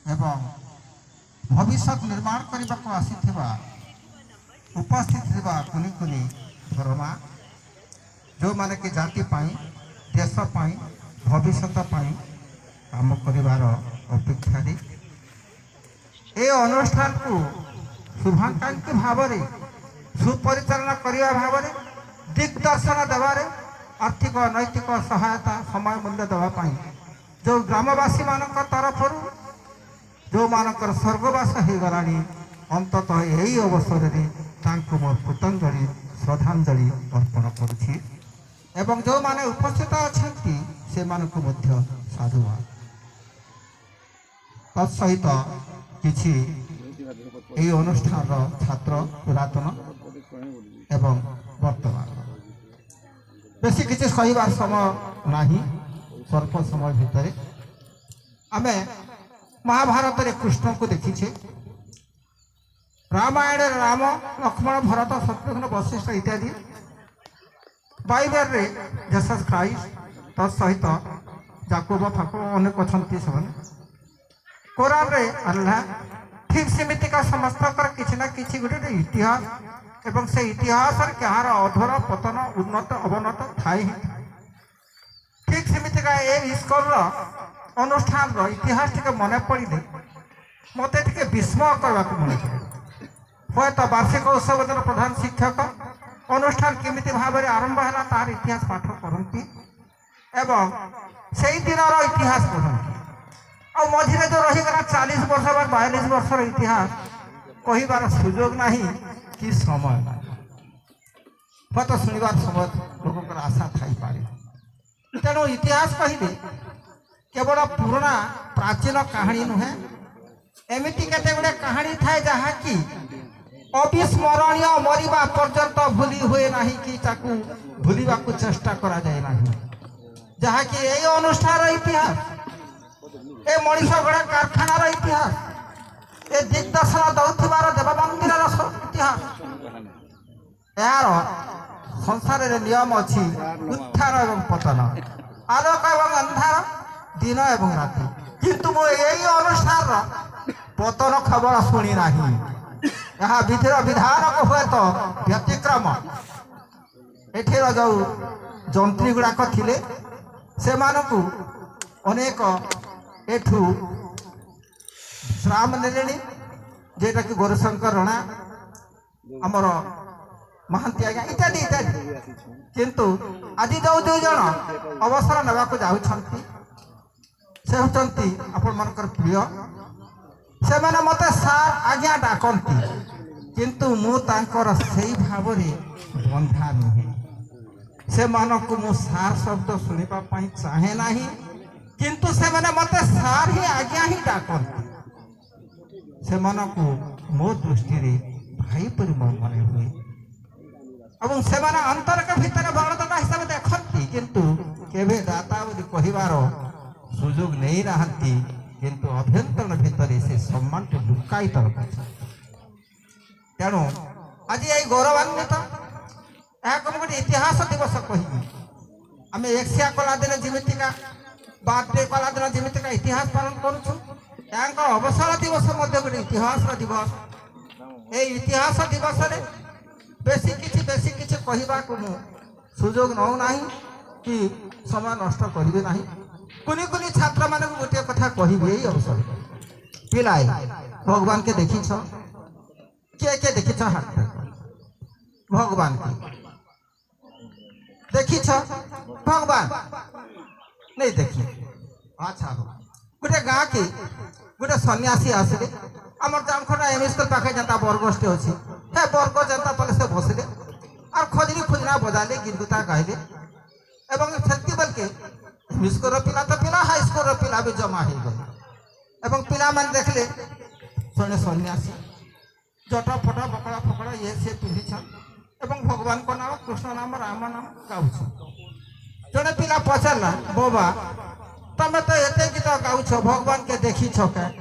एवं भविष्य निर्माण करने को आसीथिबा उपस्थित थिबा कुनी कुनी धर्मा जो माने कि जाति पाई देश पाई भविष्य पाई काम करिवार अपेक्षा ए अनुष्ठान को शुभाकांक्षी भाव सुपरिचालना करने भाव दिग्दर्शन देवारे आर्थिक नैतिक सहायता समय मूल्य देवाई जो ग्रामवासी मान तरफ जो मानकर स्वर्गवास हो गला अंततः यही अवसर में मोर कृतंजलि श्रद्धांजलि अर्पण करुछि एवं जो माने उपस्थित अच्छा से साधुवाद तत्सहित किछि यही अनुष्ठान छात्र पुरातन एवं वर्तमान बेसी किसी कहबार समय नाही स्वल्प समय भितर आमे महाभारत रे कृष्ण को देखीछे रामायण राम लक्ष्मण भरत शत्रुघ्न वशिष्ठ इत्यादि बाइबल रे जीसस क्राइस्ट तत्सहित जाकोब फाकोब अनेक अछंती ସେମାନେ कुरान रे अल्लाह ठीक सेमिति का समस्त किसी ना किसी गोटे इतिहास एवं से इतिहास कहार अधर पतन उन्नत अवनत थाई ठीक सेमिति का ए स्कूल अनुष्ठान इतिहास टे मन पड़े मत टे विस्मय करने को मन पड़े हे तो वार्षिक उत्सव दिन प्रधान शिक्षक अनुष्ठान केमी भाव में आरंभ है तार इतिहास पाठ करती एवं से दिन इतिहास पढ़ती और मझे जो रहीगला 40 वर्ष 42 वर्ष इतिहास कहबार सुजोग नहीं कि समय ना हत तो शुणवार समय लोक आशा थी पारे तेणु इतिहास कहले केवल पुराना प्राचीन कहानी नुहे एमती केते गुडे कहानी थाए जहाँकि अविस्मरणीय मरिबा पर्यंत भूली हुए नहीं कि ताकू भूलिबा को चेष्टा करा जाए नहीं जहाँकि यही अनुष्ठान इतिहास ए मनीष गड़ा कारखानार इतिहास ए दिग्दर्शन दौथिबार देव मंदिर इतिहास यार संसार रे नियम अच्छी उत्थान एवं पतन आलोक एवं अंधार दिन एवं राति किंतु मो यही अनुष्ठान पतन खबर शुणी ना यहाँ विधिर विधान को हुए तो व्यतिक्रम एठिर जो जंत्री गुड़ाक थिले से मानकु अनेक एठू श्राम नेले जेटा कि गौरशंकर रणा आमर महांती आज्ञा इत्यादि इत्यादि किंतु आज जो दु जन अवसर नेबा को जाउछंती से होचंती आपण मानकर प्रिय से माने मते सार आज्ञा डाकंती किंतु मु तांकर सेही भाव रे बंधा नुहे से मानक मु सार शब्द सुनिबा पई चाहे नाही किंतु से माने मते सार ही आज्ञा ही डाकंती से मानक मो दृष्टि रे भाई परि मन हुए एवं से माने अंतर के भीतर बड़दाता हिसाब देखंती किंतु केबे दाता बोली कहिबार सुजोग नहीं रहती किंतु अभ्यंतर भितर से सम्मान को लुकायित रखा तेणु आज यही गौरवान्वित गोटे इतिहास दिवस कह आम एक्सिया कला दिन जमीका बार्थडे कला दिन जमीका इतिहास पालन करुँ अवसर दिवस गोटे इतिहास दिवस ये इतिहास दिवस रे बेसी किसी कहवा को सुजोग नौ ना कि समय नष्ट करेंगे ना कुनी कुनी छात्र मान गोटे कथा कह यही अवसर पिलाए भगवान के देखी किए देखी हाथ भगवान के देखी भगवान नहीं देखी अच्छा गोटे गाँ के गोटे सन्यासी आसिले आमर जामखंडा एम स्कूल पाखे जनता बरगोष्ठी अच्छी हे बरग जनता तले से बसिले और खोजरी खोजना बजाले गिनगुता कहले एवं से बेल के स्कूल पिला तो पिला हाई स्कूल पिला भी जमा हो गए एवं पिला मैंने देखले जड़े सन्यासी जटा फटा बकड़ा फकड़ा ये सी पिंधि एवं भगवान को नाम कृष्ण नाम राम नाम गाँच जड़े पिला पचारा बोबा तमें तो एते गीत गाँच भगवान के देखी क्या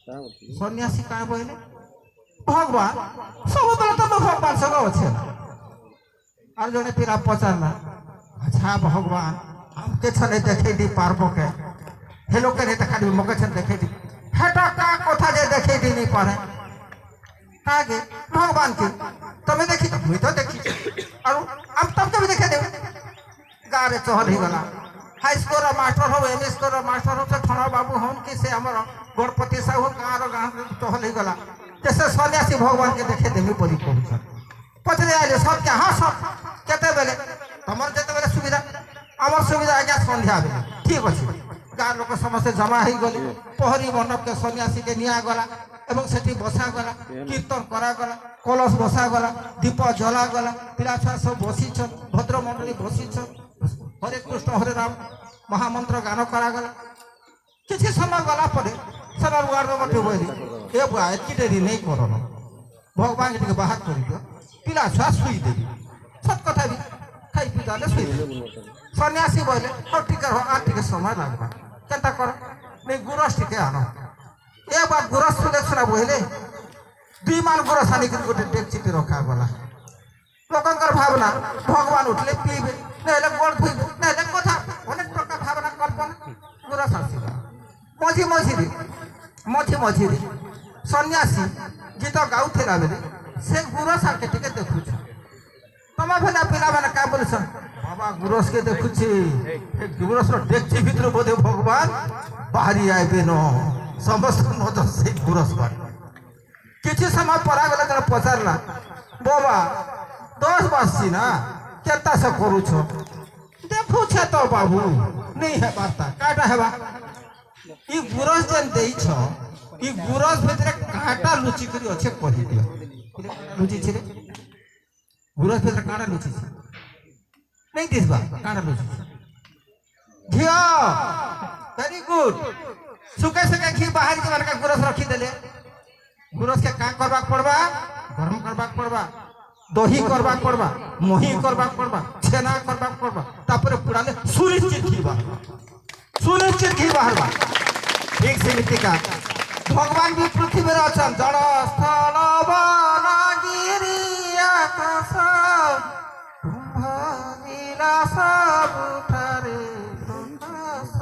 सन्यासी क्या बोले भगवान सब तो भगवान सब अच्छे और जड़े पिला पचारा अच्छा भगवान हमके छने देखे दी पार्बो के हेलो के नहीं देखा दी मके छने देखे दी হেটা কা কথা যে দেখে দিনি পারে কাকে ভগবান কে তুমি দেখি মুই তো দেখি আর আমি তমকে भी দেখে দেব গারে চহল হি গলা হাই স্কুল মাস্টার हो एमए स्कूल मास्टर हो से थाना बाबू हम कि से हमर गणपति साहब गाँव चहल हि गला जैसे सन्यासी भगवान के देखे देवी पड़ी पहुंच पचरे आइले सब के हाँ सब केते बेले तमर जेते बेले सुविधा आमर सुविधा आज्ञा संध्या बेले ठीक अच्छे गाँव लोक समस्त जमा हो गले पहरी मंडप के सन्यासी के निया गला एवं सेठी बसा गला कीर्तन करा गला कलश बसा गला दीप जला गला पिला छुआ सब बसी भद्र मंडली बसी हरे कृष्ण हरे राम महामंत्र गान करा गला किसी समय गला पर सर वार्ड मटे बोली ए बुआ एति देरी नहीं करन भगवान के बाहर कर दियो पिला छुआ सुई देबी सब कथा भी खाई पी जाले सुई देबी सन्यासी बोले और टिकर हो आ टिके समय लागबा केता कर नहीं गुरस टिके आनो ए बा गुरस सुना बोले दुई मान गुरस आनी के गोटे डेकचिटे रखा गला लोकंकर भावना भगवान उठले पीबे नहले गोड़ धुइबे नहले कथा अनेक प्रकार भावना कल्पना गुरस आसीबा मझी मझी सन्यासी गीत गाउला बेले से गुरस आके टिके देखुछ तुम भेला पिला मैंने क्या बोल बाबा गुरस के देखुची गुरस डेक्ची भीतर बोधे भगवान बाहरी आए न समस्त नजर से गुरस बार किसी समय परा गला जरा पचारला बाबा 10 बसी ना केता से करूछ देखुछ तो बाबू नहीं है बाता काटा हेबा ई गुरस जन देई छ ई गुरस भीतर काटा लुचि करी अच्छे कहि दियो लुचि छिरे गुरस भीतर काटा लुचि छ नहीं दिसबा काटा लुचि घियो वेरी गुड सुके सुके घी बाहर के बरका गुरस रखी देले गुरस के का करबा पड़बा गरम करबा पड़बा दही करबा पड़बा मोही करबा पड़बा छेना करबा पड़बा तापर पुराले सुनिश्चित घी बाहरबा ठीक से का भगवान भी पृथ्वी में अछन जल स्थल वन गिरि आकाश कुंभ नीला सब ठारे प्रकाश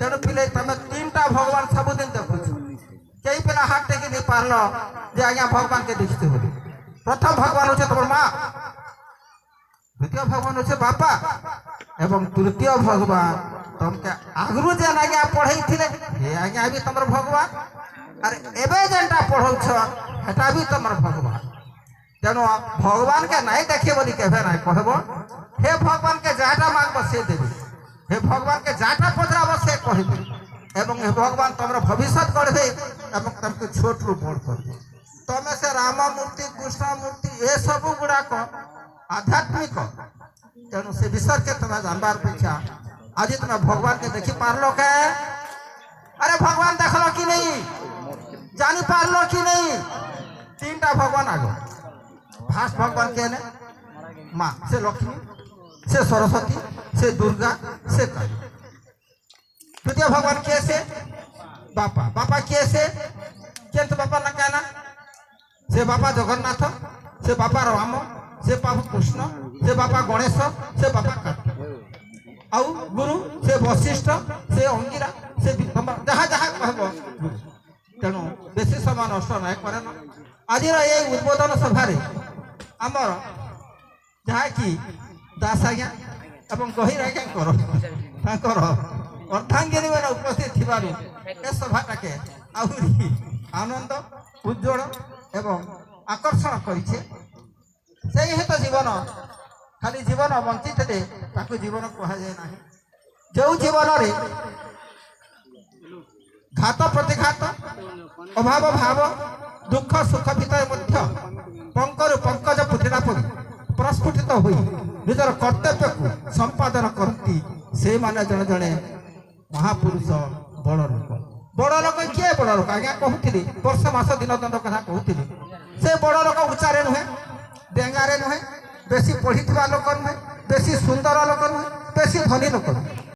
तेणु पिले तमे तीनटा भगवान सबुदिन देखुछ कई पिला हाथ टेकी नहीं पारलो जे आज्ञा भगवान के देखते हो प्रथम भगवान होचे तोर माँ द्वितीय भगवान होचे बापा एवं तृतीय भगवान तुमके आगरू जेन आज्ञा पढ़ई थिले हे आज्ञा भी तमर भगवान अरे एबे जेनटा पढ़ौछ हेटा भी तमर भगवान तेणु भगवान के नहीं देखे बोली केभे नहीं कहबो हे भगवान के जाटा मांगबो से देबे हे भगवान के जाटा पचराबो से कहबे एवं हे भगवान तमर भविष्य करबे एवं तुमके छोट रू बड़ करबे तमे से राम मूर्ति कृष्ण मूर्ति ये सब गुड़ाक आध्यात्मिक तेणु से विषय के तुम जानबार पेक्षा आज तुम भगवान के देखी पारलो के अरे भगवान देखलो कि नहीं जानी पारलो कि नहीं तीनटा भगवान आगो फास्ट भगवान के ने माँ से लक्ष्मी से सरस्वती से दुर्गा से काली द्वितीय भगवान के से बापा बापा के से केंत बापा ना कहना से बापा जगन्नाथ से बापा राम से बापा कृष्ण से बापा गणेश से बापा कार्तिक आउ गुरु से वशिष्ठ से अंगिरा से जहाँ जहाँ कहब तेणु बेसी समय नष्ट ना करे ना आज ये उद्बोधन सभारे आमर जहाँ कि दास आज्ञा एवं गहिर आज्ञा अर्धांगिनी मैंने उपस्थित थी ए सभाटा आहरी आनंद उज्ज्वल एवं आकर्षण करिछे सेही हेतु जीवन खाली जीवन बंचित ताकू जीवन कह जाए ना जो जीवन रे घात प्रतिघात अभाव भाव दुख सुख भितर मध्य पंकरु पंकज फुटिला पड़ी प्रस्फुटित होई निजर कर्तव्य को संपादन करती से माने जड़े जड़े महापुरुष बड़ लोक किए बड़ लोक आज्ञा कहूली वर्ष मास दिन दंड कथा कहूली से बड़ लोक उच्चारे नुहे डेंगारे नुहे बेसी पढ़ी लोक नुहे बेसी सुंदर लोक नुहे बेसी धनी लोक नुहे